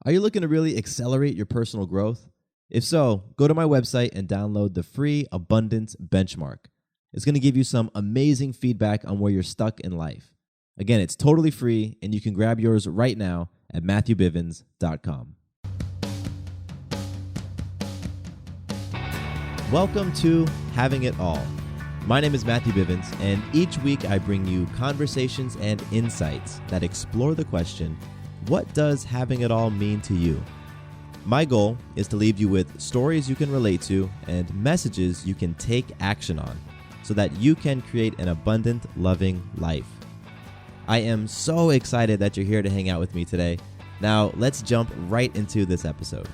Are you looking to really accelerate your personal growth? If so, go to my website and download the free Abundance Benchmark. It's going to give you some amazing feedback on where you're stuck in life. Again, it's totally free, and you can grab yours right now at MatthewBivens.com. Welcome to Having It All. My name is Matthew Bivens, and each week I bring you conversations and insights that explore the question, what does having it all mean to you? My goal is to leave you with stories you can relate to and messages you can take action on so that you can create an abundant, loving life. I am so excited that you're here to hang out with me today. Now, let's jump right into this episode.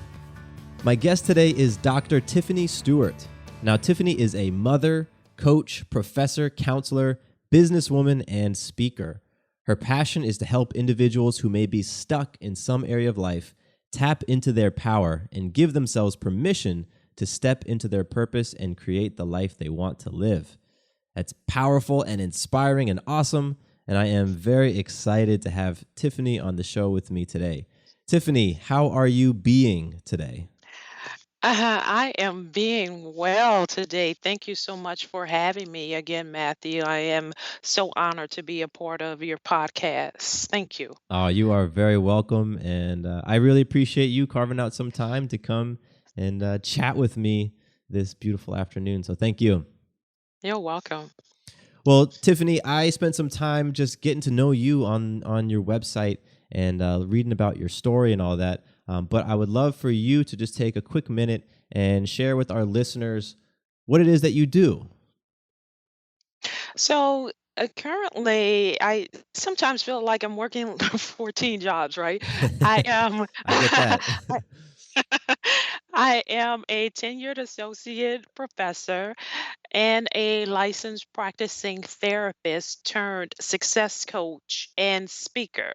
My guest today is Dr. Tiffany Stewart. Now, Tiffany is a mother, coach, professor, counselor, businesswoman, and speaker. Her passion is to help individuals who may be stuck in some area of life tap into their power and give themselves permission to step into their purpose and create the life they want to live. That's powerful and inspiring and awesome, and I am very excited to have Tiffany on the show with me today. Tiffany, how are you being today? I am being well today. Thank you so much for having me again, Matthew. I am so honored to be a part of your podcast. Thank you. You are very welcome, and I really appreciate you carving out some time to come and chat with me this beautiful afternoon. So thank you. You're welcome. Well, Tiffany, I spent some time just getting to know you on your website and reading about your story and all that. But I would love for you to just take a quick minute and share with our listeners what it is that you do. Currently, I sometimes feel like I'm working 14 jobs, right? I am. I get that. I am a tenured associate professor and a licensed practicing therapist turned success coach and speaker.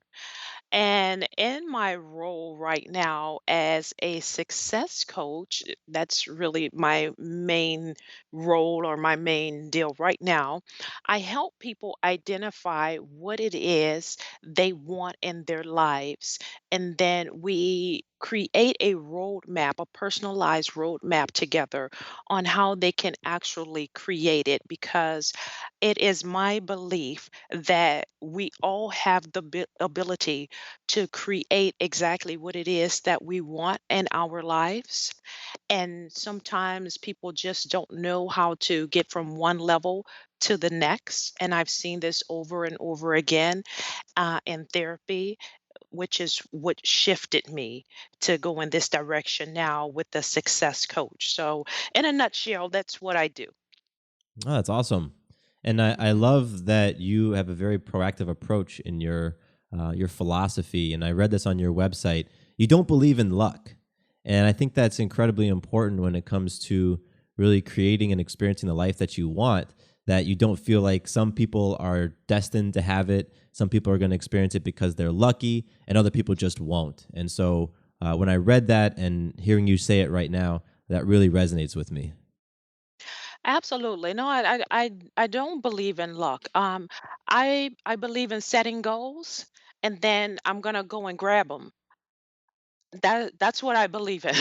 And in my role right now as a success coach, that's really my main role or my main deal right now. I help people identify what it is they want in their lives. And then we create a roadmap, a personalized roadmap together on how they can actually create it because it is my belief that we all have the ability to create exactly what it is that we want in our lives. And sometimes people just don't know how to get from one level to the next. And I've seen this over and over again in therapy, which is what shifted me to go in this direction now with the success coach. So, in a nutshell, that's what I do. Oh, that's awesome. And I Mhm. love that you have a very proactive approach in your philosophy. And I read this on your website. You don't believe in luck. And I think that's incredibly important when it comes to really creating and experiencing the life that you want, that you don't feel like some people are destined to have it. Some people are going to experience it because they're lucky, and other people just won't. And so when I read that and hearing you say it right now, that really resonates with me. Absolutely. No, I don't believe in luck. I believe in setting goals, and then I'm gonna go and grab them. That's what I believe in.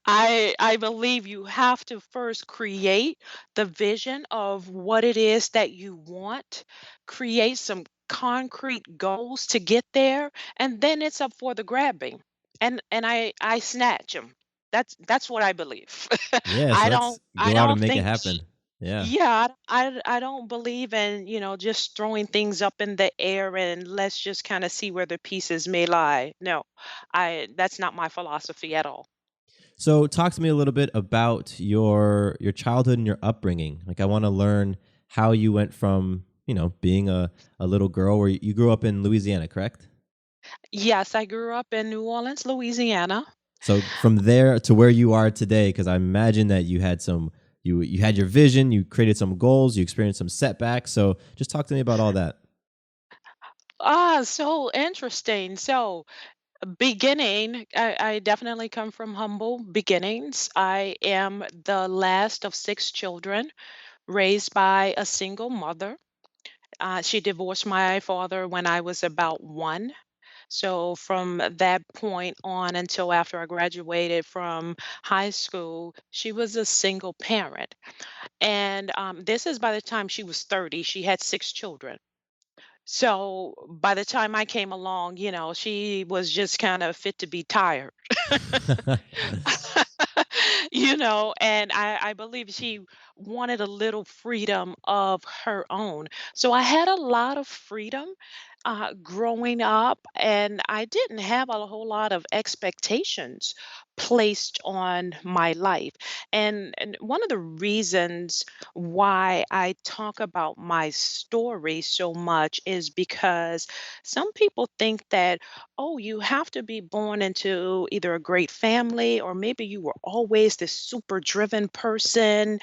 I believe you have to first create the vision of what it is that you want, create some concrete goals to get there, and then it's up for the grabbing. And I snatch them. That's what I believe. Yeah, so I let's don't I go out and don't make it think happen. Yeah. yeah, I don't believe in, just throwing things up in the air and let's just kind of see where the pieces may lie. No, I that's not my philosophy at all. So talk to me a little bit about your childhood and your upbringing. Like I want to learn how you went from, being a little girl where you grew up in Louisiana, correct? Yes, I grew up in New Orleans, Louisiana. So from there to where you are today, because I imagine that you had your vision, you created some goals, you experienced some setbacks. So just talk to me about all that. So interesting. So, beginning, I definitely come from humble beginnings. I am the last of six children raised by a single mother. She divorced my father when I was about one. So from that point on until after I graduated from high school, she was a single parent. And this is by the time she was 30, she had 6 children. So by the time I came along, she was just kind of fit to be tired. And I believe she wanted a little freedom of her own. So I had a lot of freedom growing up, and I didn't have a whole lot of expectations placed on my life. And one of the reasons why I talk about my story so much is because some people think that, oh, you have to be born into either a great family, or maybe you were always this super driven person.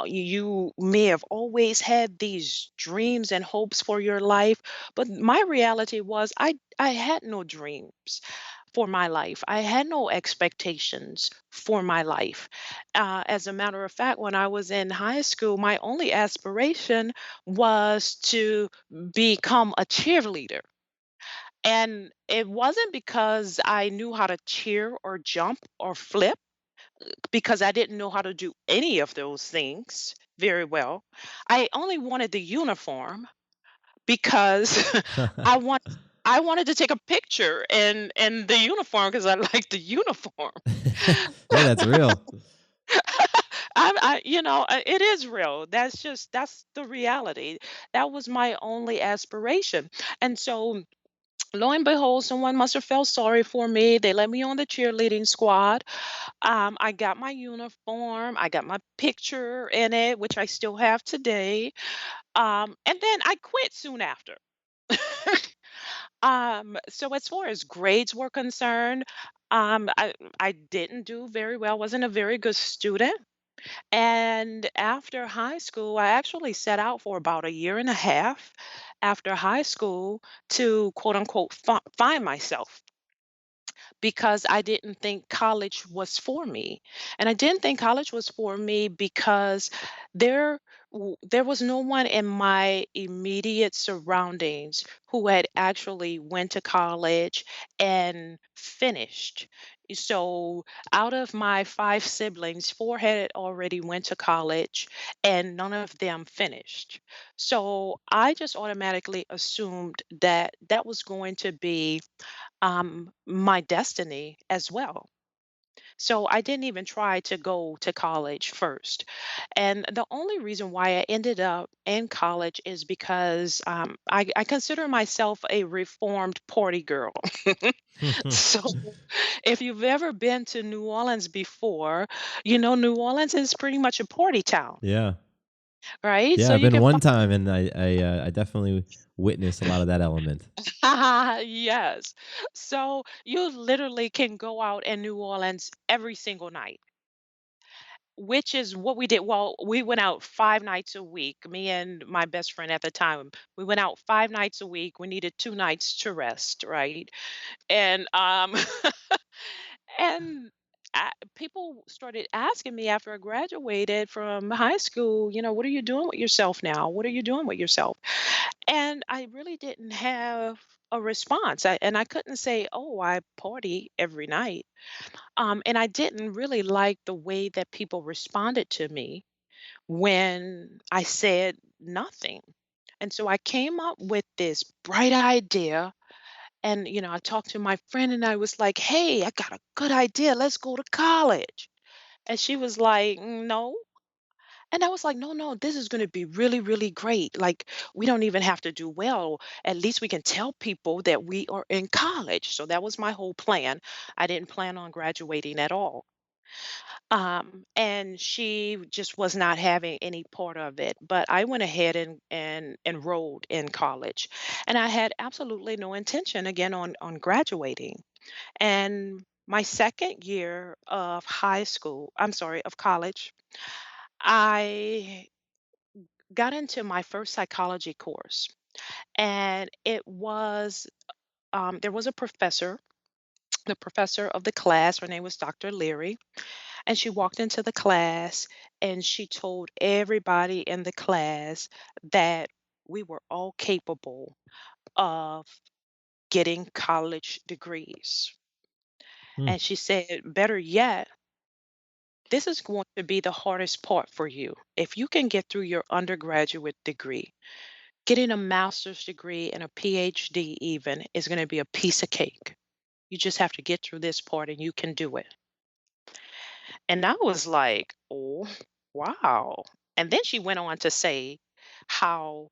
You may have always had these dreams and hopes for your life. But my reality was I had no dreams for my life. I had no expectations for my life. As a matter of fact, when I was in high school, my only aspiration was to become a cheerleader. And it wasn't because I knew how to cheer or jump or flip, because I didn't know how to do any of those things very well. I only wanted the uniform because I want I wanted to take a picture in the uniform because I liked the uniform. Hey, that's real. It is real. That's the reality. That was my only aspiration. And so lo and behold, someone must have felt sorry for me. They let me on the cheerleading squad. I got my uniform. I got my picture in it, which I still have today. And then I quit soon after. So as far as grades were concerned, I didn't do very well, wasn't a very good student. And after high school, I actually set out for about a year and a half after high school to quote unquote find myself, because I didn't think college was for me. And I didn't think college was for me because there was no one in my immediate surroundings who had actually went to college and finished. So out of my 5 siblings, 4 had already went to college and none of them finished. So I just automatically assumed that that was going to be my destiny as well. So I didn't even try to go to college first. And the only reason why I ended up in college is because I consider myself a reformed party girl. So if you've ever been to New Orleans before, New Orleans is pretty much a party town, Yeah. right? Yeah, So I've you been can one time, and I definitely witnessed a lot of that element. yes. So you literally can go out in New Orleans every single night, which is what we did. Well, we went out 5 nights a week, me and my best friend at the time. We went out 5 nights a week. We needed 2 nights to rest, right? And and people started asking me after I graduated from high school, what are you doing with yourself now? What are you doing with yourself? And I really didn't have a response. And I couldn't say, oh, I party every night. And I didn't really like the way that people responded to me when I said nothing. And so I came up with this bright idea. And, I talked to my friend and I was like, hey, I got a good idea. Let's go to college. And she was like, No. And I was like, no, no, this is going to be really, really great. Like, we don't even have to do well. At least we can tell people that we are in college. So that was my whole plan. I didn't plan on graduating at all. And she just was not having any part of it. But I went ahead and enrolled in college. And I had absolutely no intention again on graduating. And my second year of of college, I got into my first psychology course, and there was a professor, the professor of the class. Her name was Dr. Leary, and she walked into the class and she told everybody in the class that we were all capable of getting college degrees. Hmm. And she said, better yet, this is going to be the hardest part for you. If you can get through your undergraduate degree, getting a master's degree and a PhD even is going to be a piece of cake. You just have to get through this part and you can do it. And I was like, oh, wow. And then she went on to say how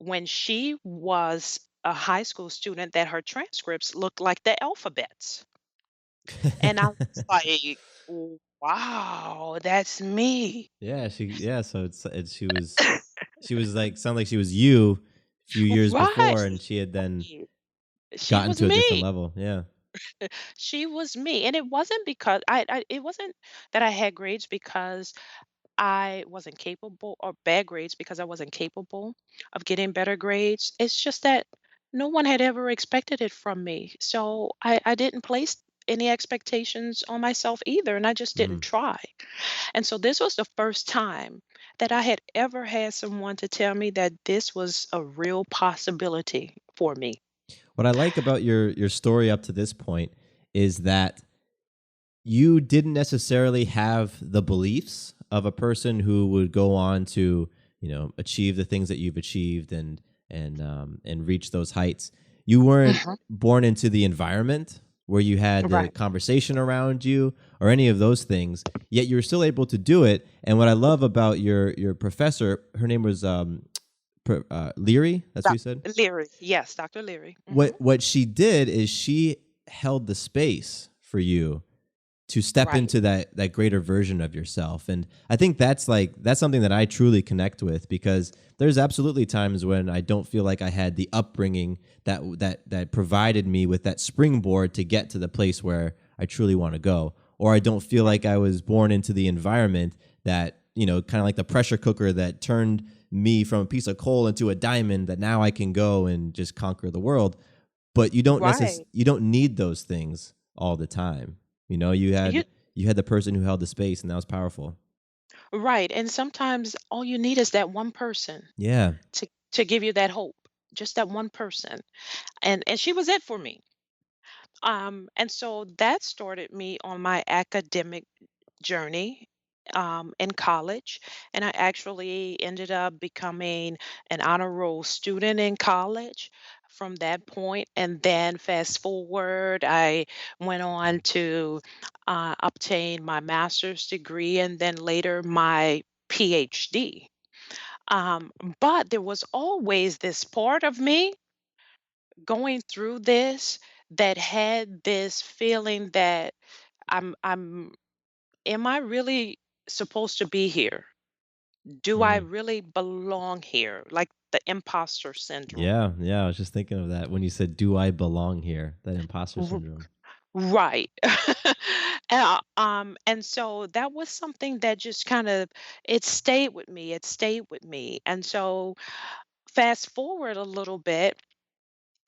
when she was a high school student that her transcripts looked like the alphabets. And I was like, wow, that's me. Yeah, so she was like sound like she was you a few years Right. before, and she had then Right. She gotten was to a different me. level. Yeah. She was me. And it wasn't because it wasn't that I had grades because I wasn't capable, or bad grades because I wasn't capable of getting better grades. It's just that no one had ever expected it from me. So I didn't place any expectations on myself either. And I just didn't Mm. try. And so this was the first time that I had ever had someone to tell me that this was a real possibility for me. What I like about your story up to this point is that you didn't necessarily have the beliefs of a person who would go on to, achieve the things that you've achieved and reach those heights. You weren't Mhm. born into the environment where you had the Right. conversation around you or any of those things, yet you were still able to do it. And what I love about your professor, her name was Leary. That's what you said. Leary. Yes, Dr. Leary. What she did is she held the space for you to step Right. into that greater version of yourself. And I think that's something that I truly connect with, because there's absolutely times when I don't feel like I had the upbringing that provided me with that springboard to get to the place where I truly want to go, or I don't feel Right. like I was born into the environment that, kind of like the pressure cooker that turned me from a piece of coal into a diamond, that now I can go and just conquer the world. But Right. you don't need those things all the time. You You had the person who held the space, and that was powerful. right. And sometimes all you need is that one person Yeah. to give you that hope. Just that one person. And she was it for me. And so that started me on my academic journey in college. And I actually ended up becoming an honor roll student in college from that point. And then fast forward, I went on to obtain my master's degree and then later my PhD. Um, but there was always this part of me going through this that had this feeling that I'm am I really supposed to be here? Do I Mm. really belong here? Like the imposter syndrome. Yeah, yeah, I was just thinking of that when you said, "Do I belong here?" That imposter R- syndrome. Right. And so that was something that just kind of it stayed with me. It stayed with me. And so fast forward a little bit,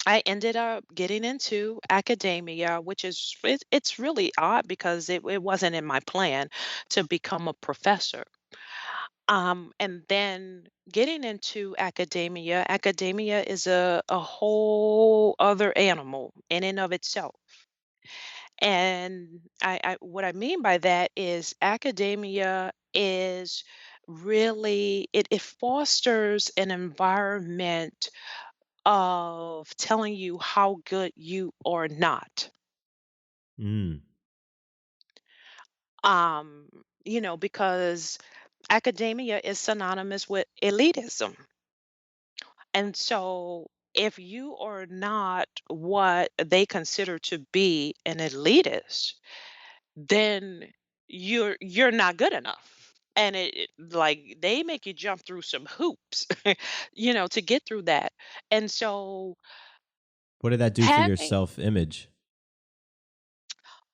I ended up getting into academia, which is it's really odd because it wasn't in my plan to become a professor. And then getting into academia is a whole other animal in and of itself. And I what I mean by that is academia is really it fosters an environment of telling you how good you are not. Mm. Um, because academia is synonymous with elitism. And so if you are not what they consider to be an elitist, then you're not good enough. And like they make you jump through some hoops, to get through that. And so What did that do for your having self-image?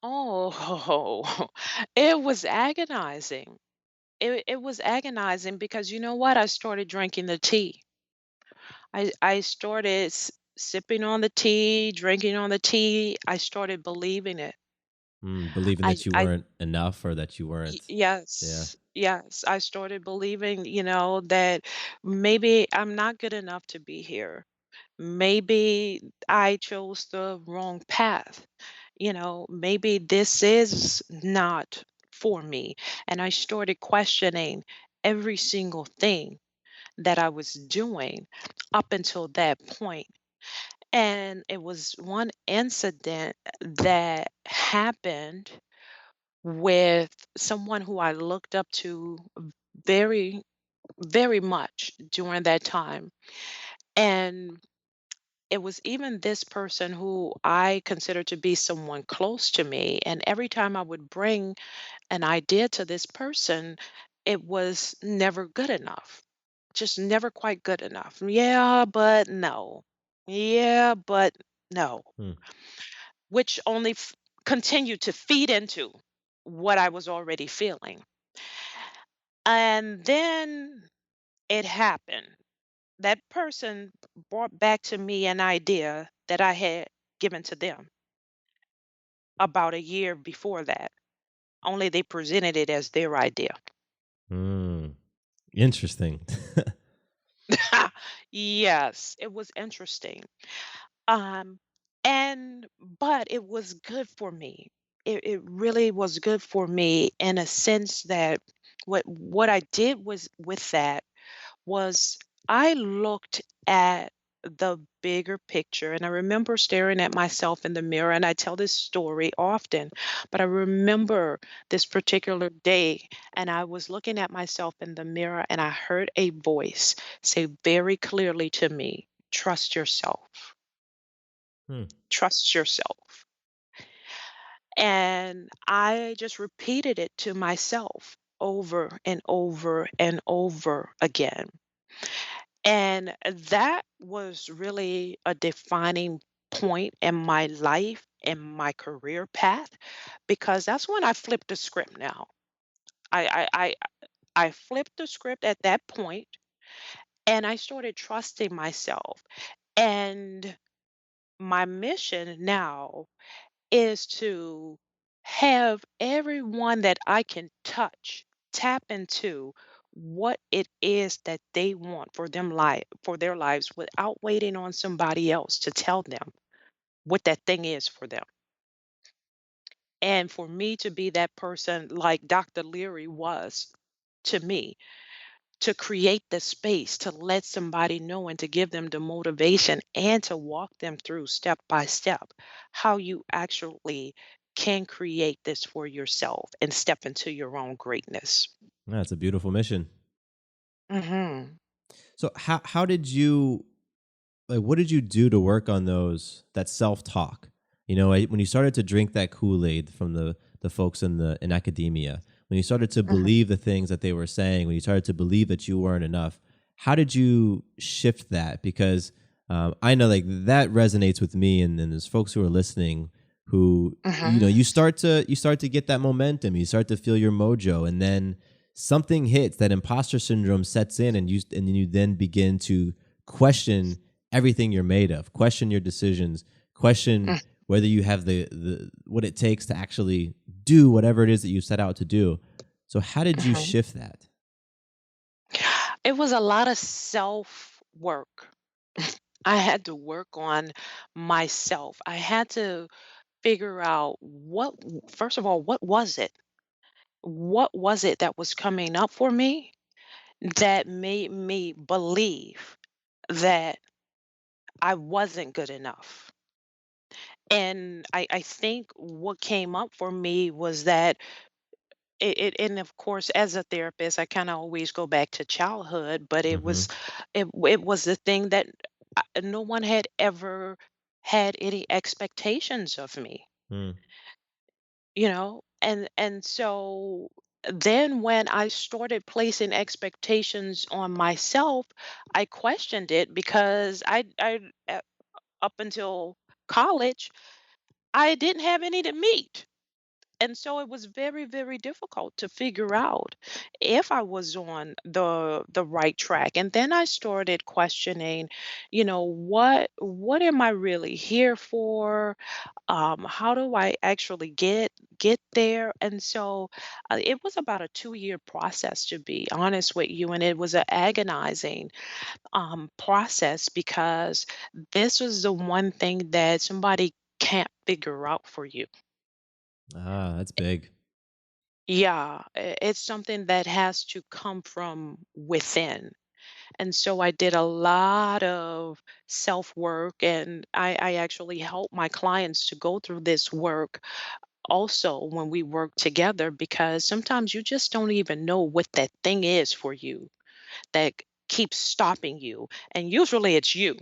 oh, it was agonizing. It was agonizing because you know what? I started drinking the tea. I started sipping on the tea, drinking on the tea. I started believing it. Believing I that you I weren't enough, or that you weren't. Yeah. yes. Yes, I started believing, that maybe I'm not good enough to be here. Maybe I chose the wrong path. Maybe this is not for me. And I started questioning every single thing that I was doing up until that point. And it was one incident that happened with someone who I looked up to very, very much during that time. And it was even this person who I consider to be someone close to me. And every time I would bring an idea to this person, it was never good enough. Just never quite good enough. Yeah, but no. Yeah, but no. Hmm. Which only continued to feed into what I was already feeling. And then it happened. That person brought back to me an idea that I had given to them about a year before that, only they presented it as their idea. Hmm. Interesting. Yes, it was interesting. Um, and but it was good for me. It really was good for me in a sense that what I did was with that was I looked at the bigger picture. And I remember staring at myself in the mirror, and I tell this story often, but I remember this particular day, and I was looking at myself in the mirror, and I heard a voice say very clearly to me, trust yourself, Hmm. trust yourself. And I just repeated it to myself over and over and over again. And that was really a defining point in my life and my career path, because that's when I flipped the script now. I flipped the script at that point, and I started trusting myself. And my mission now is to have everyone that I can touch tap into what it is that they want for for their lives without waiting on somebody else to tell them what that thing is for them. And for me to be that person like Dr. Leary was to me, to create the space to let somebody know and to give them the motivation and to walk them through step by step how you actually can create this for yourself and step into your own greatness. That's a beautiful mission. Mhm. So how did you like what did you do to work on those that self-talk? When you started to drink that Kool-Aid from the folks in academia, when you started to Mhm. believe the things that they were saying, when you started to believe that you weren't enough, how did you shift that? Because I know like that resonates with me, and there's folks who are listening who Mhm. you start to get that momentum, you start to feel your mojo, and then something hits, that imposter syndrome sets in, and you then begin to question everything you're made of, question your decisions, question Mm. whether you have the what it takes to actually do whatever it is that you set out to do. So how did you Mhm. shift that? It was a lot of self work. I had to work on myself. I had to figure out first of all, what was it? What was it that was coming up for me that made me believe that I wasn't good enough? And I think what came up for me was that and of course, as a therapist, I kind of always go back to childhood, but Mm-hmm. it was the thing that no one had ever had any expectations of me, Mm. and so then when I started placing expectations on myself, I questioned it because up until college I didn't have any to meet. And so it was very, very difficult to figure out if I was on the right track. And then I started questioning, what am I really here for? How do I actually get there? And so it was about a 2-year process, to be honest with you, and it was an agonizing process because this was the one thing that somebody can't figure out for you. Ah, that's big. Yeah, it's something that has to come from within. And so I did a lot of self work, and I actually help my clients to go through this work also when we work together, because sometimes you just don't even know what that thing is for you that keeps stopping you. And usually it's you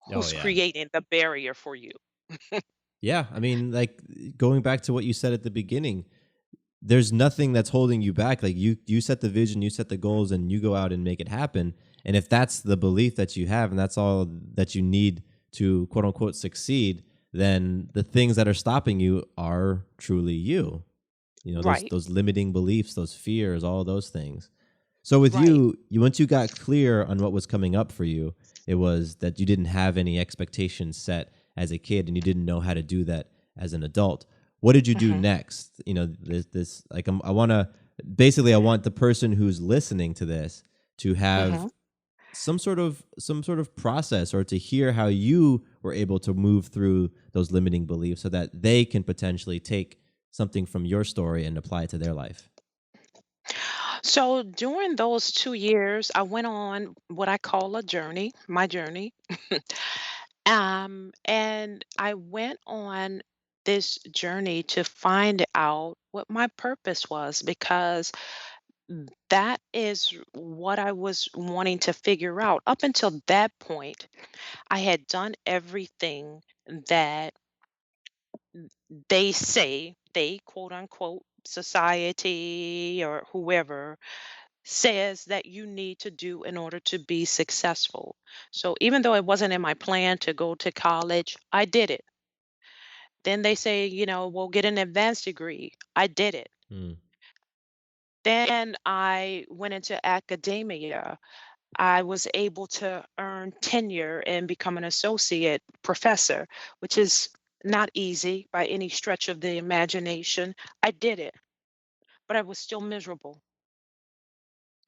Oh who's yeah. creating the barrier for you. Yeah, I mean, like going back to what you said at the beginning, there's nothing that's holding you back. Like you set the vision, you set the goals, and you go out and make it happen. And if that's the belief that you have, and that's all that you need to quote unquote succeed, then the things that are stopping you are truly you. You know, those Right, those limiting beliefs, those fears, all those things. So with right. you once you got clear on what was coming up for you, it was that you didn't have any expectations set as a kid and you didn't know how to do that as an adult. What did you do Hmm. next? You know, this like I want to basically I want the person who's listening to this to have Hmm. some sort of process or to hear how you were able to move through those limiting beliefs so that they can potentially take something from your story and apply it to their life. So during those 2 years, I went on what I call a journey, my journey. And I went on this journey to find out what my purpose was, because that is what I was wanting to figure out. Up until that point, I had done everything that they say, they quote unquote, society or whoever says that you need to do in order to be successful. So even though it wasn't in my plan to go to college, I did it. Then they say, we'll get an advanced degree. I did it. Hmm. Then I went into academia. I was able to earn tenure and become an associate professor, which is not easy by any stretch of the imagination. I did it, but I was still miserable.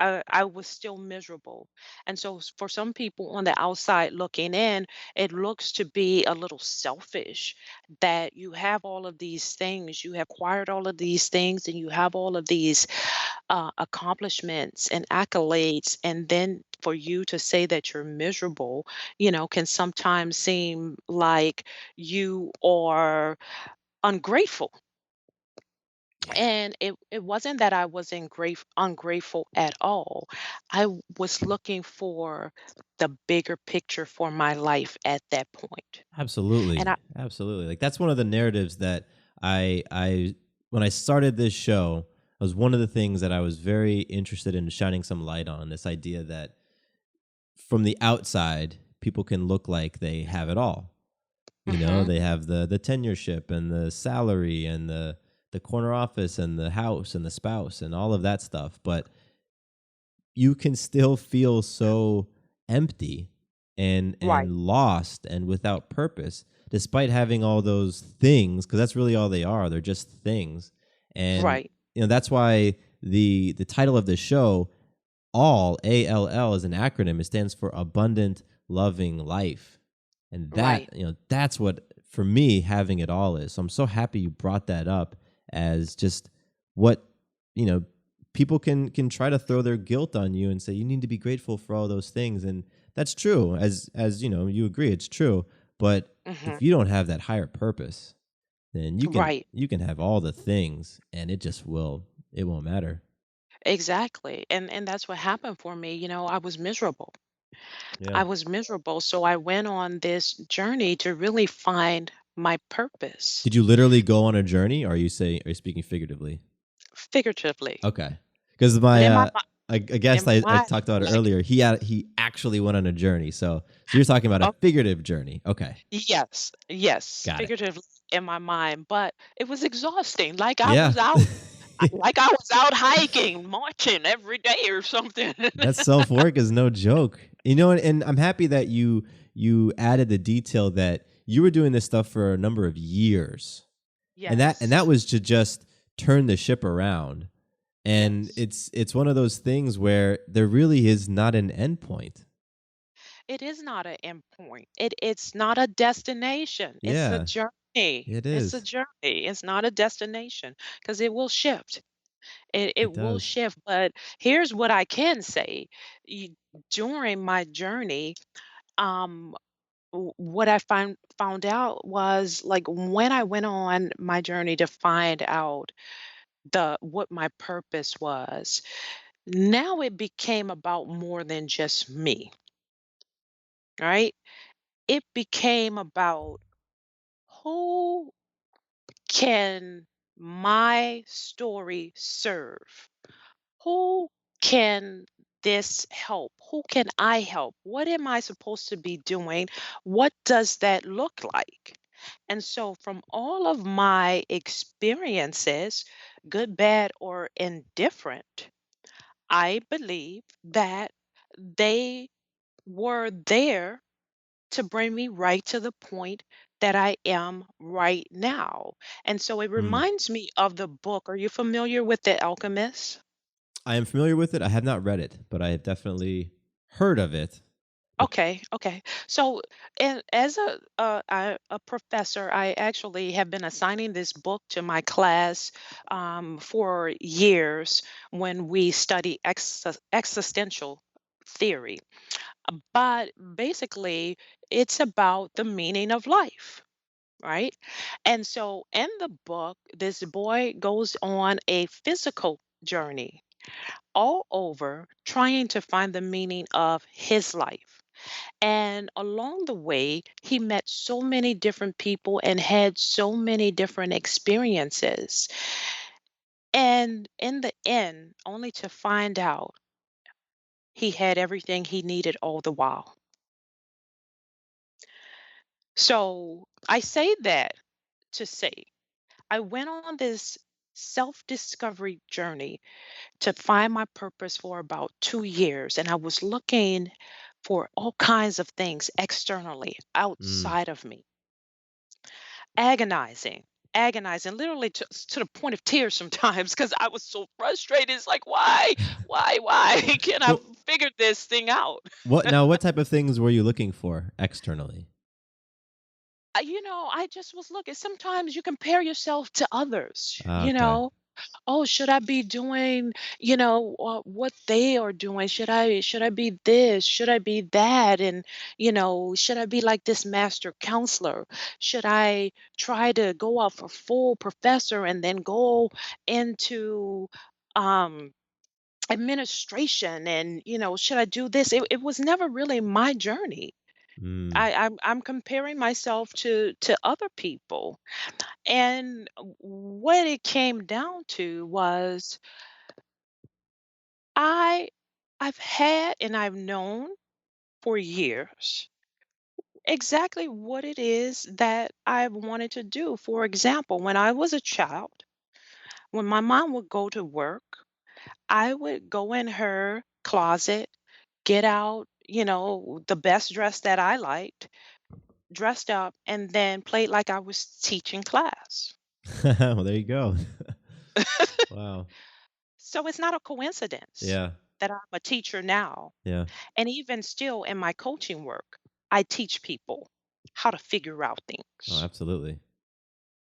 I was still miserable. And so, for some people on the outside looking in, it looks to be a little selfish that you have all of these things, you have acquired all of these things, and you have all of these accomplishments and accolades. And then for you to say that you're miserable, can sometimes seem like you are ungrateful. Yeah. And it wasn't that I was ungrateful at all. Was looking for the bigger picture for my life at that point. And Absolutely. Absolutely. Like that's one of the narratives that I when I started this show, was one of the things that I was very interested in shining some light on, this idea that from the outside, people can look like they have it all. You know, Mhm. they have the tenureship and the salary and the corner office and the house and the spouse and all of that stuff, but you can still feel so empty and Right, lost and without purpose despite having all those things, because that's really all they are, they're just things. And right, that's why the title of the show, all is an acronym. It stands for abundant loving life. And that, right. that's what for me having it all is. So I'm so happy you brought that up as just what, you know people can try to throw their guilt on you and say you need to be grateful for all those things, and that's true, as you agree, it's true. But if Mhm. you don't have that higher purpose, then you can Right. you can have all the things and it won't matter. Exactly. And that's what happened for me. I was miserable. Yeah. I was miserable, so I went on this journey to really find my purpose, Did you literally go on a journey, or are you speaking figuratively? figuratively. Okay. Because But my in my a in guest I my talked about it earlier, he actually went on a journey. So you're talking about a oh, figurative journey. Okay. yes, yes, Got it. figuratively. in my mind, but it was exhausting. Yeah. Like I was out hiking, marching every day or something. That self-work is no joke. And I'm happy that you added the detail that you were doing this stuff for a number of years. And that Yes. was to just turn the ship around. And Yes. it's one of those things where there really is not an endpoint. It is not an endpoint. It's not a destination. It's a Yeah, journey. it It's a is. journey. It's not a destination because it will shift. It It will does. shift. But here's what I can say. Y- During my journey, um, what I found out was like when I went on my journey to find out the what my purpose was, now it became about more than just me, right? It became about who can my story serve? Who can this help? Who can I help? What am I supposed to be doing? What does that look like? And so, from all of my experiences, good, bad, or indifferent, I believe that they were there to bring me right to the point that I am right now. And so it Mm. reminds me of the book. Are you familiar with The Alchemist? I am familiar with it. I have not read it, but I have definitely heard of it. But Okay, okay. So, and as a professor, I actually have been assigning this book to my class for years when we study existential theory. But basically, it's about the meaning of life, right? And so, in the book, this boy goes on a physical journey all over trying to find the meaning of his life. And along the way, he met so many different people and had so many different experiences. And in the end, only to find out he had everything he needed all the while. So I say that to say I went on this self discovery journey to find my purpose for about 2 years. And I was looking for all kinds of things externally mm. outside of me, agonizing, agonizing, literally to the point of tears sometimes because I was so frustrated. It's like, why can't I Well, figure this thing out? what type of things were you looking for externally? I just was looking. Sometimes you compare yourself to others, Ah, okay. oh, should I be doing, what they are doing? Should I be this? Should I be that? And, should I be like this master counselor? Should I try to go off a full professor and then go into um administration and, should I do this? It was never really my journey. Mm. I'm comparing myself to other people. And what it came down to was I I've had and I've known for years exactly what it is that I've wanted to do. For example, when I was a child, when my mom would go to work, I would go in her closet, get out, the best dress that I liked, dressed up, and then played like I was teaching class. Well, there you go. Wow. So it's not a coincidence Yeah. that I'm a teacher now. Yeah. And even still in my coaching work, I teach people how to figure out Oh, things, absolutely.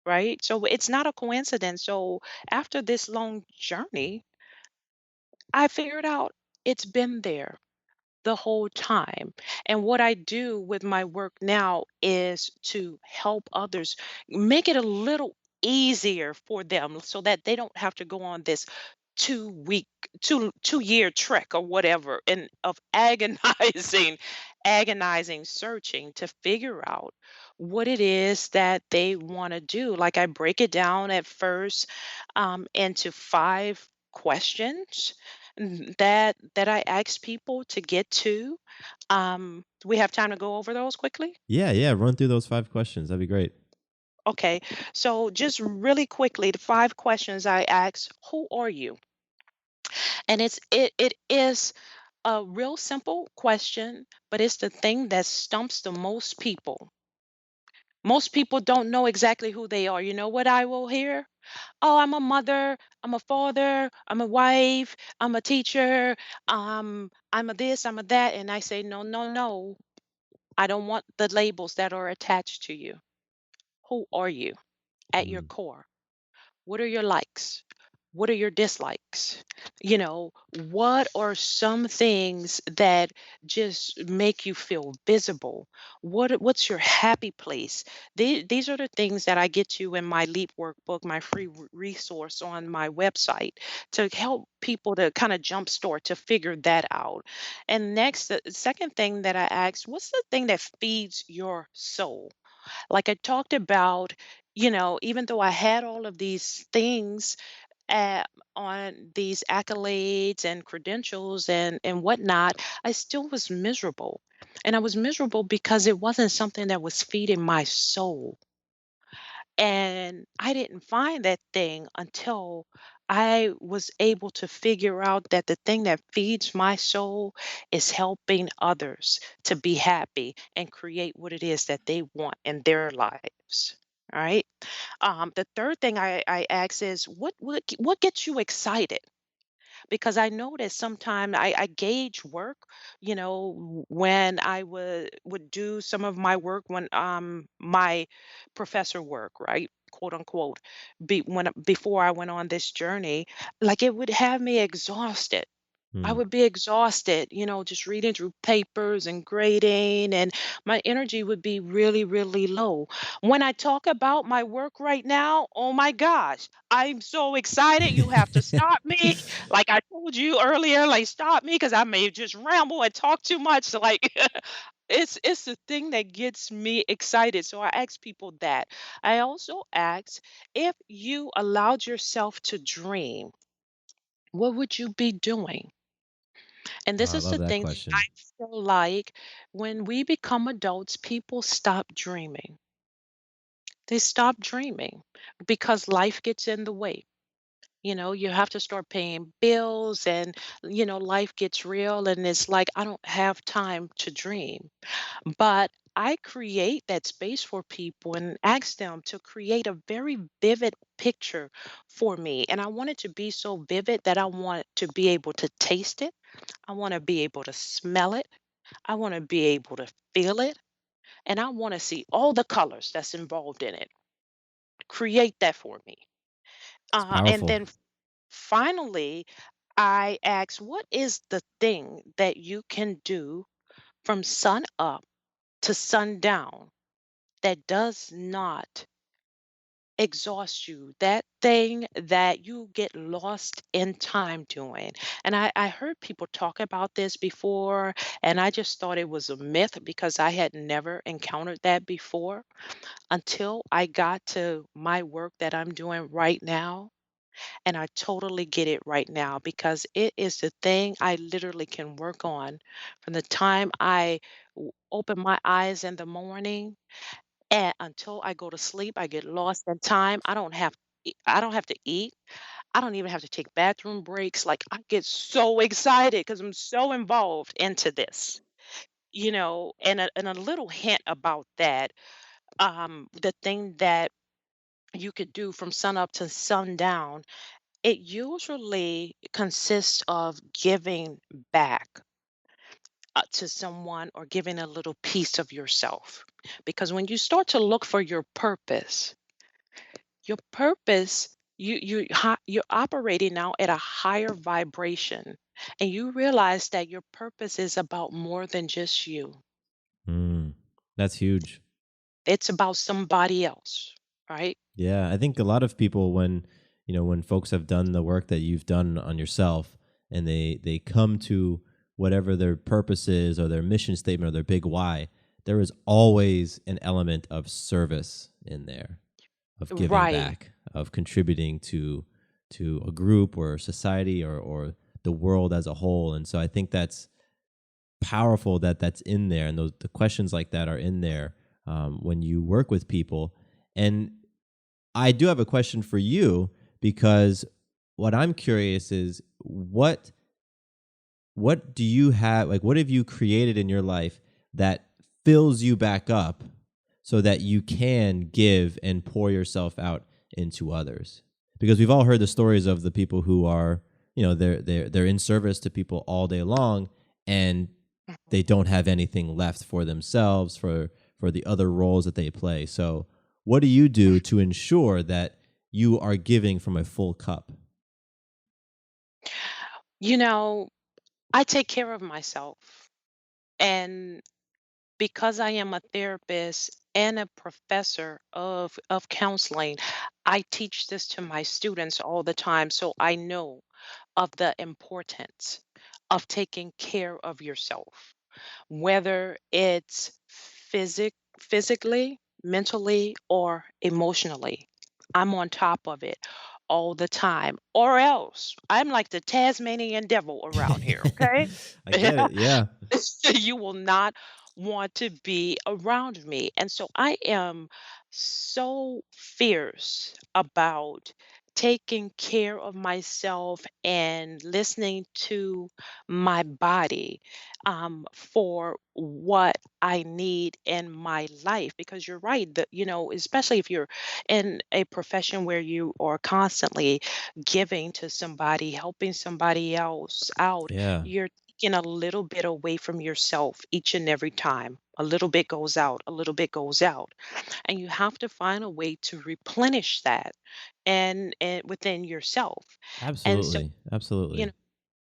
right? So it's not a coincidence. So after this long journey, I figured out it's been there the whole time. And what I do with my work now is to help others make it a little easier for them so that they don't have to go on this 2 week 2 year trek or whatever and of agonizing agonizing searching to figure out what it is that they want to do. Like I break it down at first into 5 questions that I ask people to get to. We have time to go over those quickly. Yeah, yeah, run through those 5 questions. That'd be great. Okay. So just really quickly, the 5 questions I ask, who are you? And it is a real simple question, but it's the thing that stumps the most people. Most people don't know exactly who they are. You know what I will hear? Oh, I'm a mother, I'm a father, I'm a wife, I'm a teacher, I'm a this, I'm a that. And I say, no, no, no. I don't want the labels that are attached to you. Who are you at your Mm. core? What are your likes? What are your dislikes? You know, what are some things that just make you feel visible? What's your happy place? These are the things that I get to in my Leap workbook, my free resource on my website to help people to kind of jumpstart to figure that out. And next, the second thing that I asked, what's the thing that feeds your soul? Like I talked about, even though I had all of these things uh, on these accolades and credentials and whatnot, I still was miserable. And I was miserable because it wasn't something that was feeding my soul. And I didn't find that thing until I was able to figure out that the thing that feeds my soul is helping others to be happy and create what it is that they want in their lives. All right. The third thing I ask is what gets you excited? Because I noticed sometimes I gauge work, when I would do some of my work when my professor work, right? Quote unquote, before I went on this journey, like it would have me exhausted. I Mm. would be exhausted, just reading through papers and grading, and my energy would be really, really low. When I talk about my work right now, oh my gosh, I'm so excited. You have to stop me. Like I told you earlier, like stop me because I may just ramble and talk too much. Like it's the thing that gets me excited. So I ask people that. I also ask if you allowed yourself to dream, what would you be doing? And Oh, this I is the love that thing that I question. feel like when we become adults, people stop dreaming. They stop dreaming because life gets in the way. You have to start paying bills and, life gets real. And it's like, I don't have time to dream. But I create that space for people and ask them to create a very vivid picture for me. And I want it to be so vivid that I want to be able to taste it. I want to be able to smell it. I want to be able to feel it. And I want to see all the colors that's involved in it. Create that for me. It's And powerful. then finally, I ask, what is the thing that you can do from sun up to sundown that does not exhaust you, that thing that you get lost in time doing? And I heard people talk about this before, and I just thought it was a myth because I had never encountered that before until I got to my work that I'm doing right now. And I totally get it right now because it is the thing I literally can work on from the time I open my eyes in the morning and until I go to sleep. I get lost in time. I don't have to eat. I don't even have to take bathroom breaks. Like I get so excited because I'm so involved into this. And a little hint about that. The thing that you could do from sun up to sundown, it usually consists of giving back to someone or giving a little piece of yourself. Because when you start to look for your purpose, you're operating now at a higher vibration, and you realize that your purpose is about more than just you. Mm. That's huge. It's about somebody else, right? Yeah, I think a lot of people when when folks have done the work that you've done on yourself and they come to whatever their purpose is or their mission statement or their big why, there is always an element of service in there, of giving Right. back, of contributing to a group or society or the world as a whole. And so I think that's powerful that that's in there, and those the questions like that are in there when you work with people. And I do have a question for you, because what I'm curious is what do you have, like what have you created in your life that fills you back up so that you can give and pour yourself out into others? Because we've all heard the stories of the people who are, they're in service to people all day long, and they don't have anything left for themselves, for the other roles that they play. So what do you do to ensure that you are giving from a full cup? You know, I take care of myself. And because I am a therapist and a professor of counseling, I teach this to my students all the time. So I know of the importance of taking care of yourself, whether it's physically, mentally, or emotionally. I'm on top of it all the time, or else I'm like the Tasmanian devil around here, okay? I get it. Yeah, You will not want to be around me. And so I am so fierce about taking care of myself and listening to my body for what I need in my life. Because you're right that, especially if you're in a profession where you are constantly giving to somebody, helping somebody else out, yeah, you're taking a little bit away from yourself each and every time. A little bit goes out, a little bit goes out. And you have to find a way to replenish that and within yourself. And so, absolutely, you absolutely. know,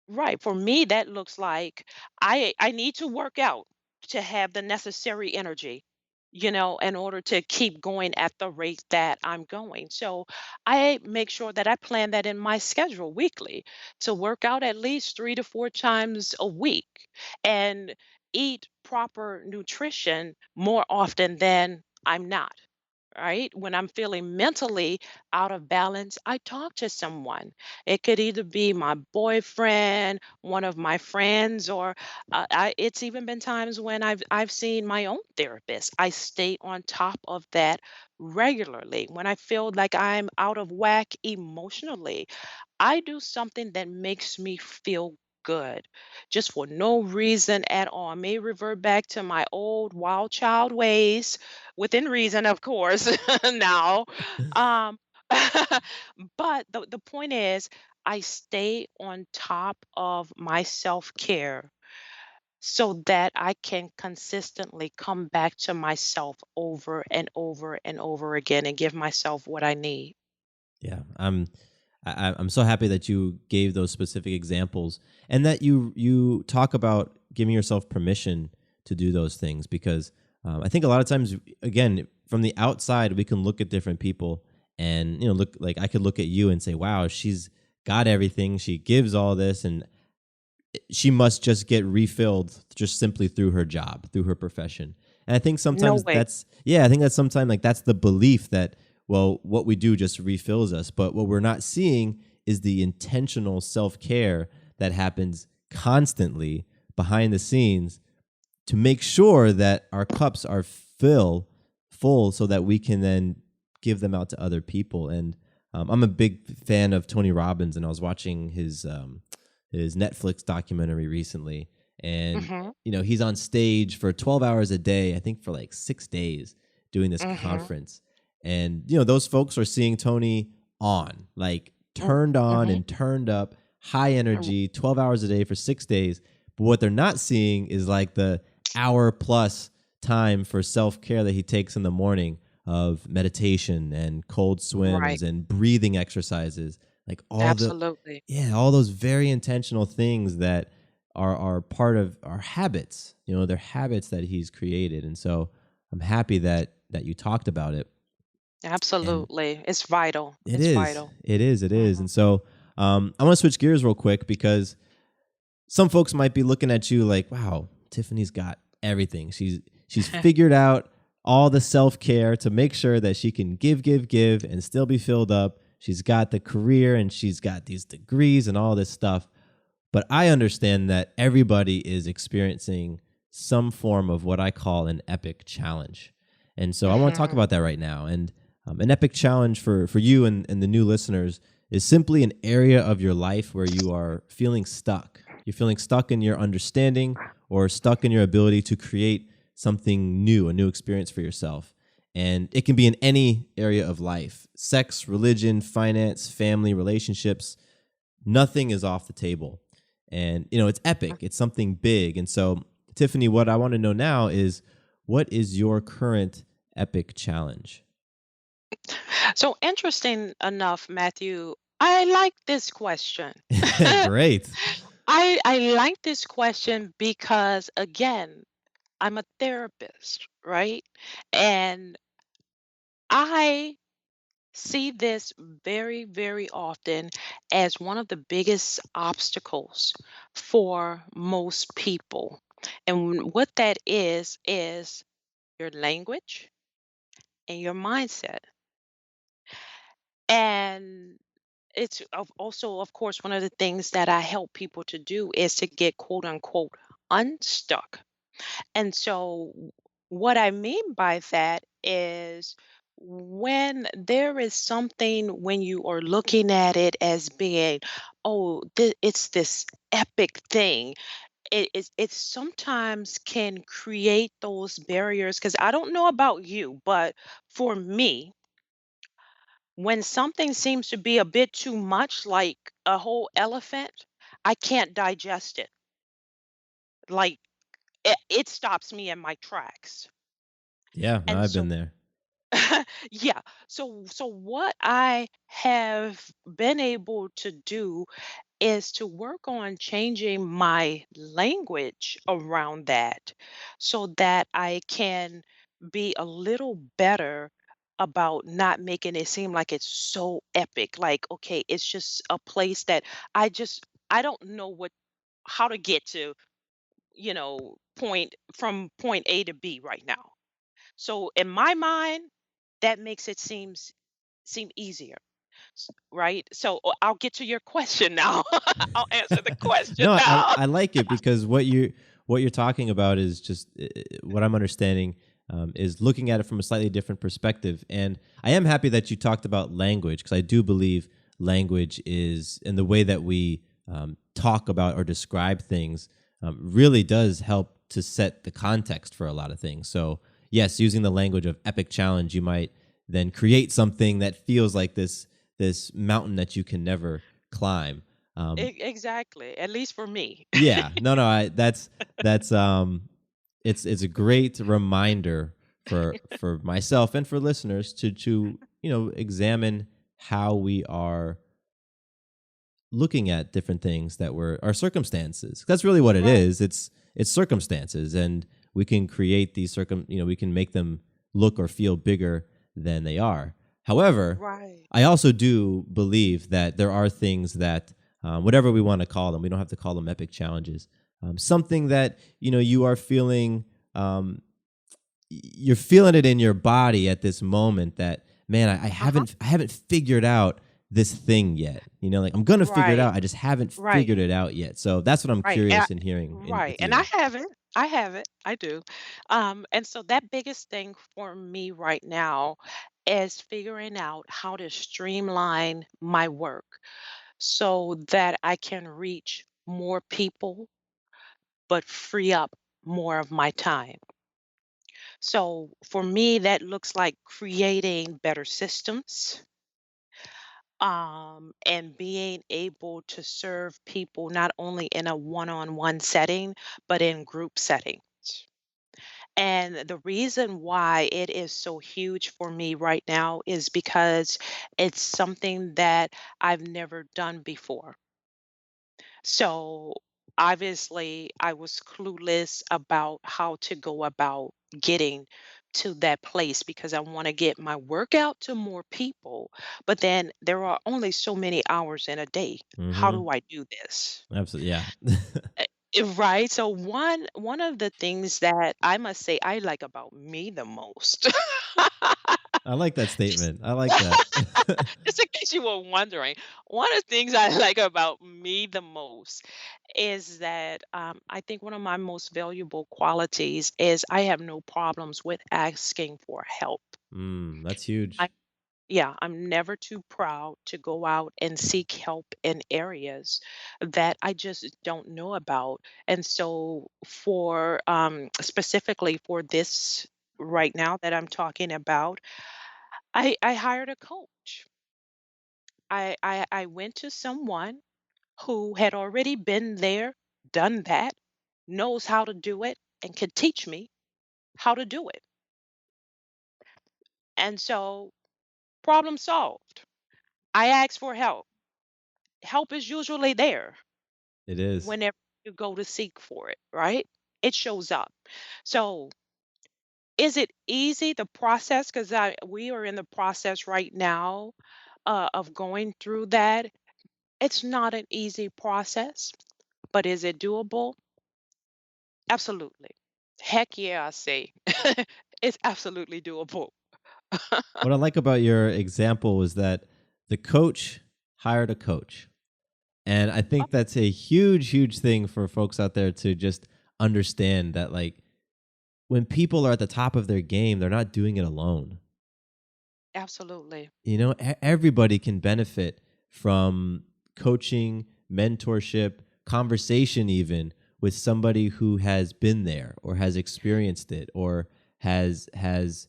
right. For me, that looks like I need to work out to have the necessary energy, in order to keep going at the rate that I'm going. So I make sure that I plan that in my schedule weekly to work out at least 3 to 4 times a week and eat proper nutrition more often than I'm not. Right? When I'm feeling mentally out of balance, I talk to someone. It could either be my boyfriend, one of my friends, or it's even been times when I've seen my own therapist. I stay on top of that regularly. When I feel like I'm out of whack emotionally, I do something that makes me feel good just for no reason at all. I may revert back to my old wild child ways within reason, of course, now. Um, but the point is, I stay on top of my self care so that I can consistently come back to myself over and over and over again and give myself what I need. Yeah, I'm so happy that you gave those specific examples, and that you talk about giving yourself permission to do those things, because I think a lot of times, again, from the outside, we can look at different people, and look, like I could look at you and say, "Wow, she's got everything. She gives all this, and she must just get refilled just simply through her job, through her profession." And I think No sometimes way. I think that's sometimes, like, that's the belief that, well, what we do just refills us. But what we're not seeing is the intentional self care that happens constantly behind the scenes to make sure that our cups are full so that we can then give them out to other people. And I'm a big fan of Tony Robbins, and I was watching his Netflix documentary recently, and Hmm. he's on stage for 12 hours a day, I think for like 6 days, doing this Hmm. conference. And those folks are seeing Tony on, like, turned on Hmm. and turned up, high energy, 12 hours a day for 6 days. But what they're not seeing is like the hour plus time for self-care that he takes in the morning, of meditation and cold Right. swims and breathing exercises, like Absolutely. all those very intentional things that are part of our habits. They're habits that he's created. And so I'm happy that you talked about it. And Absolutely. It's vital. it It's is, vital. it is, it is. Mhm. And so I want to switch gears real quick, because some folks might be looking at you like, wow, Tiffany's got everything. She's figured out all the self-care to make sure that she can give and still be filled up. She's got the career, and she's got these degrees and all this stuff. But I understand that everybody is experiencing some form of what I call an epic challenge. And so I want to talk Mhm. about that right now. And An epic challenge for you and the new listeners is simply an area of your life where you are feeling stuck. You're feeling stuck in your understanding or stuck in your ability to create something new, a new experience for yourself. And it can be in any area of life: sex, religion, finance, family, relationships. Nothing is off the table. And, it's epic, it's something big. And so, Tiffany, what I want to know now is, what is your current epic challenge? So interesting enough, Matthew, I like this question. Great. I like this question because again, I'm a therapist, right? And I see this very, very often as one of the biggest obstacles for most people. And what that is your language and your mindset. And it's also, of course, one of the things that I help people to do is to get quote unquote unstuck. And so, what I mean by that is when there is something, when you are looking at it as being, oh, it's this epic thing, it sometimes can create those barriers. Because I don't know about you, but for me, when something seems to be a bit too much, like a whole elephant, I can't digest it. Like, it stops me in my tracks. Yeah, no, And I've been so there. yeah, so what I have been able to do is to work on changing my language around that so that I can be a little better about not making it seem like it's so epic. Like, okay, it's just a place that I don't know what how to get to, point A to B right now. So in my mind, that makes it seem easier, right? So I'll get to your question now. I'll answer the question No, now. I like it because what you're talking about is just what I'm understanding, is looking at it from a slightly different perspective. And I am happy that you talked about language, because I do believe language is, in the way that we talk about or describe things, really does help to set the context for a lot of things. So yes, using the language of epic challenge, you might then create something that feels like this mountain that you can never climb. Exactly. At least for me. Yeah, no, no, that's it's a great reminder for myself and for listeners to examine how we are looking at different things that were our circumstances. That's really what it Right. is. It's circumstances, and we can create these we can make them look or feel bigger than they are. However, Right. I also do believe that there are things that, whatever we want to call them, we don't have to call them epic challenges. Something that you are feeling, you're feeling it in your body at this moment, that, man, I Uh-huh. haven't figured out this thing yet. Like, I'm gonna figure it Right. out. I just haven't Right. figured it out yet. So that's what I'm Right. curious in hearing Right. with And I you. have it. I have it. I do. And so that biggest thing for me right now is figuring out how to streamline my work so that I can reach more people but free up more of my time. So for me, that looks like creating better systems, and being able to serve people not only in a one-on-one setting, but in group settings. And the reason why it is so huge for me right now is because it's something that I've never done before. So obviously, I was clueless about how to go about getting to that place because I want to get my work out to more people. But then there are only so many hours in a day. How Mm-hmm. do I do this? Absolutely, yeah. Right. So one of the things that I must say I like about me the most, I like that just statement. I like that. just in case you were wondering, one of the things I like about me the most is that I think one of my most valuable qualities is I have no problems with asking for help. That's huge. Yeah, I'm never too proud to go out and seek help in areas that I just don't know about. And so, for specifically for this right now that I'm talking about, I hired a coach. I went to someone who had already been there, done that, knows how to do it, and can teach me how to do it. And so, problem solved. I asked for help. Help is usually there It is. whenever you go to seek for it, right? It shows up. So, is it easy the process? Because I we are in the process right now of going through that. It's not an easy process, but is it doable? Absolutely. Heck yeah, I say. It's absolutely doable. What I like about your example was that the coach hired a coach. And I Oh, think that's a huge, huge thing for folks out there to just understand that, like, when people are at the top of their game, they're not doing it alone. absolutely. Everybody can benefit from coaching, mentorship, conversation, even with somebody who has been there or has experienced it or has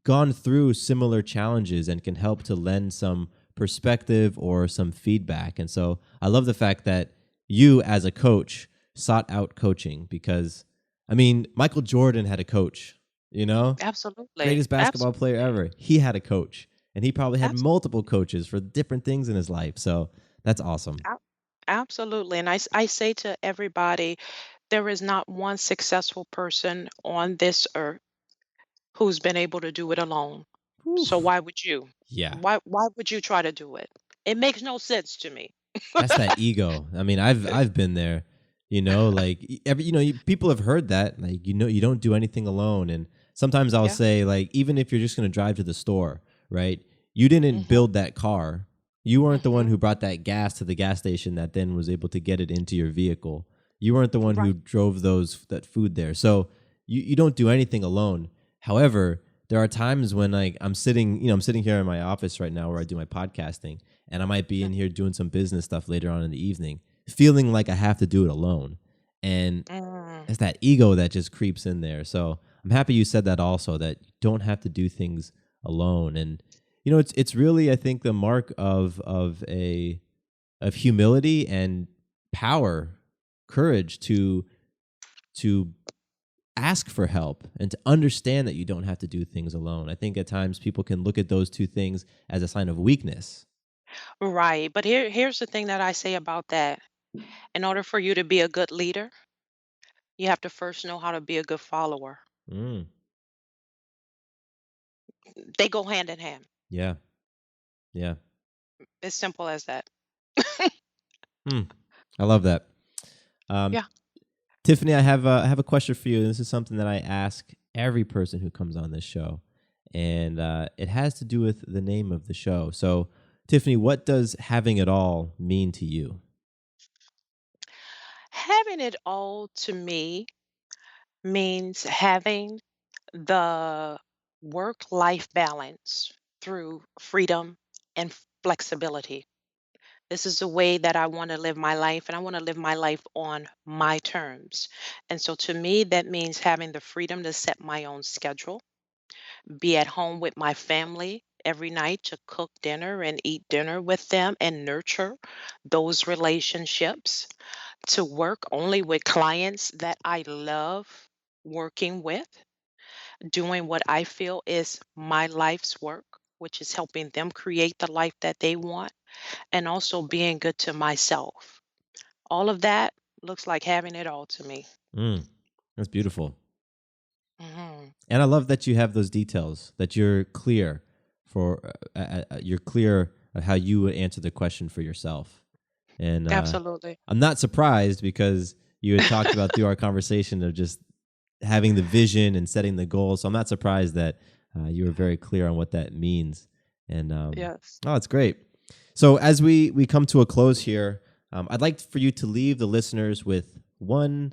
gone through similar challenges and can help to lend some perspective or some feedback. And so I love the fact that you, as a coach, sought out coaching because, I mean, Michael Jordan had a coach, you know, Absolutely. greatest basketball player Absolutely. ever. He had a coach, and he probably had multiple Absolutely. coaches for different things in his life. So that's awesome. Ab- Absolutely. And I say to everybody, there is not one successful person on this earth who's been able to do it alone. So Whew. why would you? Yeah. Why would you try to do it? It makes no sense to me. That's that ego. I mean, I've been there, like people have heard that, like, you don't do anything alone. And sometimes I'll Yeah. say, like, even if you're just going to drive to the store, right? You didn't Mhm. build that car. You weren't the one Mhm. who brought that gas to the gas station that then was able to get it into your vehicle. You weren't the one who Right. drove that food there. So you don't do anything alone. However, there are times when, like, I'm sitting here in my office right now where I do my podcasting, and I might be in here doing some business stuff later on in the evening, feeling like I have to do it alone. And Mm. it's that ego that just creeps in there. So I'm happy you said that also, that you don't have to do things alone. And it's really, I think, the mark of humility and power, courage to ask for help and to understand that you don't have to do things alone. I think at times people can look at those two things as a sign of weakness. Right. But here's the thing that I say about that. In order for you to be a good leader, you have to first know how to be a good follower. Mm, They go hand in hand. yeah. Yeah. As simple as that. Hmm. I love that. Um, Yeah. Tiffany, I have a question for you. This is something that I ask every person who comes on this show, and it has to do with the name of the show. So, Tiffany, what does having it all mean to you? Having it all to me means having the work life balance through freedom and flexibility. This is the way that I want to live my life, and I want to live my life on my terms. And so to me, that means having the freedom to set my own schedule, be at home with my family every night to cook dinner and eat dinner with them and nurture those relationships, to work only with clients that I love working with, doing what I feel is my life's work, which is helping them create the life that they want, and also being good to myself. All of that looks like having it all to me. Mm, that's beautiful. Hmm. And I love that you have those details, that you're clear you're clear of how you would answer the question for yourself. And Absolutely. I'm not surprised because you had talked about through our conversation of just having the vision and setting the goal. So I'm not surprised that you were very clear on what that means. And Yes. oh, it's great. So as we come to a close here, I'd like for you to leave the listeners with one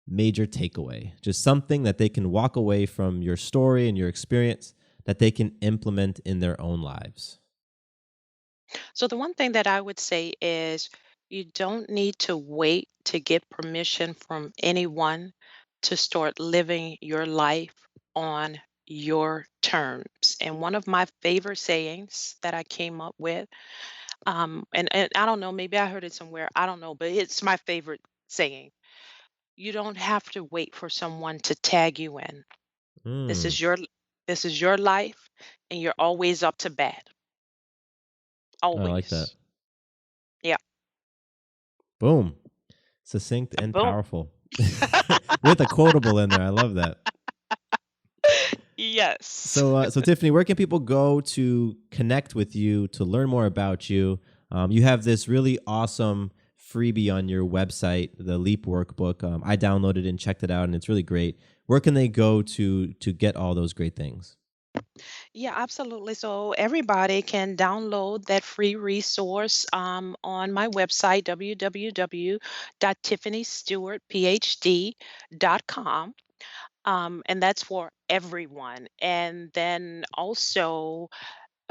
major takeaway, just something that they can walk away from your story and your experience that they can implement in their own lives? So, the one thing that I would say is you don't need to wait to get permission from anyone to start living your life on your terms. And one of my favorite sayings that I came up with, and I don't know, maybe I heard it somewhere, I don't know, but it's my favorite saying. You don't have to wait for someone to tag you in. This Mm, is your this is your life, and you're always up to bat. I like that. Always. Yeah. Boom. Succinct and Boom. powerful. With a quotable in there. I love that. Yes. So Tiffany, where can people go to connect with you, to learn more about you? You have this really awesome freebie on your website, the Leap Workbook. I downloaded and checked it out, and it's really great. Where can they go to get all those great things? Yeah, absolutely. So everybody can download that free resource on my website, www.tiffanystewartphd.com. And that's for everyone. And then also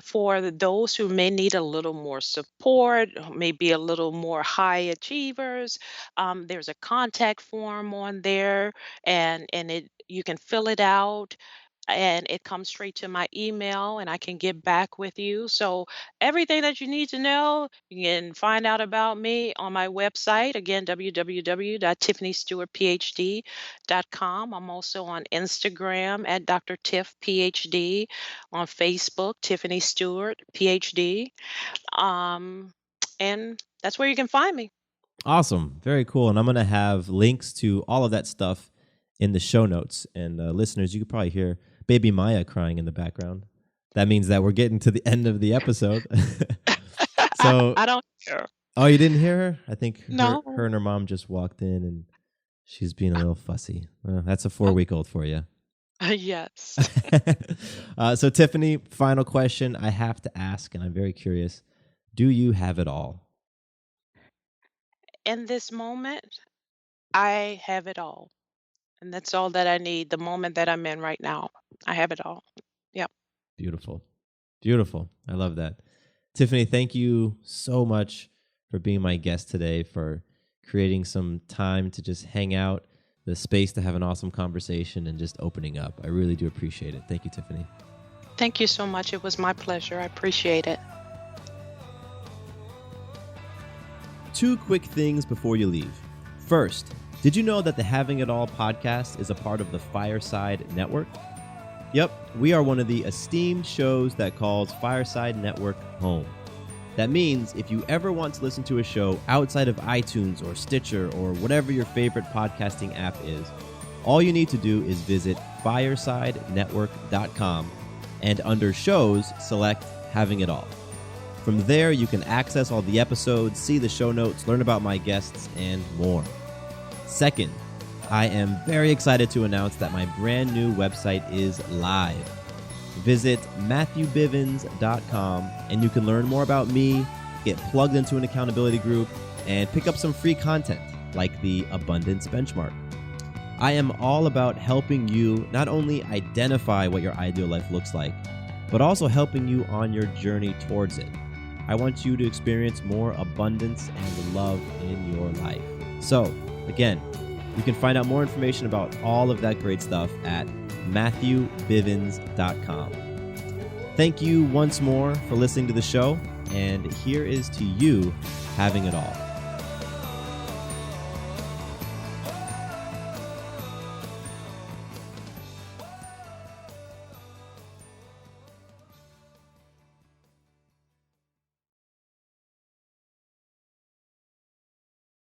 for those who may need a little more support, who may be a little more high achievers, there's a contact form on there, and it you can fill it out and it comes straight to my email and I can get back with you. So everything that you need to know, you can find out about me on my website. Again, www.tiffanystewartphd.com. I'm also on Instagram at Dr. Tiff PhD, on Facebook, Tiffany Stewart PhD. Um, and that's where you can find me. Awesome. Very cool. And I'm going to have links to all of that stuff in the show notes. And listeners, you could probably hear baby Maya crying in the background. That means that we're getting to the end of the episode. So, I don't care. oh, you didn't hear her? I think No. her and her mom just walked in and she's being a little fussy. That's a 4-week-old for you. Yes. So, Tiffany, final question I have to ask, and I'm very curious. Do you have it all? In this moment, I have it all. And that's all that I need, the moment that I'm in right now. I have it all. Yep. Beautiful. Beautiful. I love that. Tiffany, thank you so much for being my guest today, for creating some time to just hang out, the space to have an awesome conversation, and just opening up. I really do appreciate it. Thank you, Tiffany. Thank you so much. It was my pleasure. I appreciate it. 2 quick things before you leave. First, did you know that the Having It All podcast is a part of the Fireside Network? Yep, we are one of the esteemed shows that calls Fireside Network home. That means if you ever want to listen to a show outside of iTunes or Stitcher or whatever your favorite podcasting app is, all you need to do is visit firesidenetwork.com and under shows, select Having It All. From there, you can access all the episodes, see the show notes, learn about my guests, and more. Second, I am very excited to announce that my brand new website is live. Visit MatthewBivens.com and you can learn more about me, get plugged into an accountability group, and pick up some free content like the Abundance Benchmark. I am all about helping you not only identify what your ideal life looks like, but also helping you on your journey towards it. I want you to experience more abundance and love in your life. So, again, you can find out more information about all of that great stuff at MatthewBivens.com. Thank you once more for listening to the show, and here is to you having it all.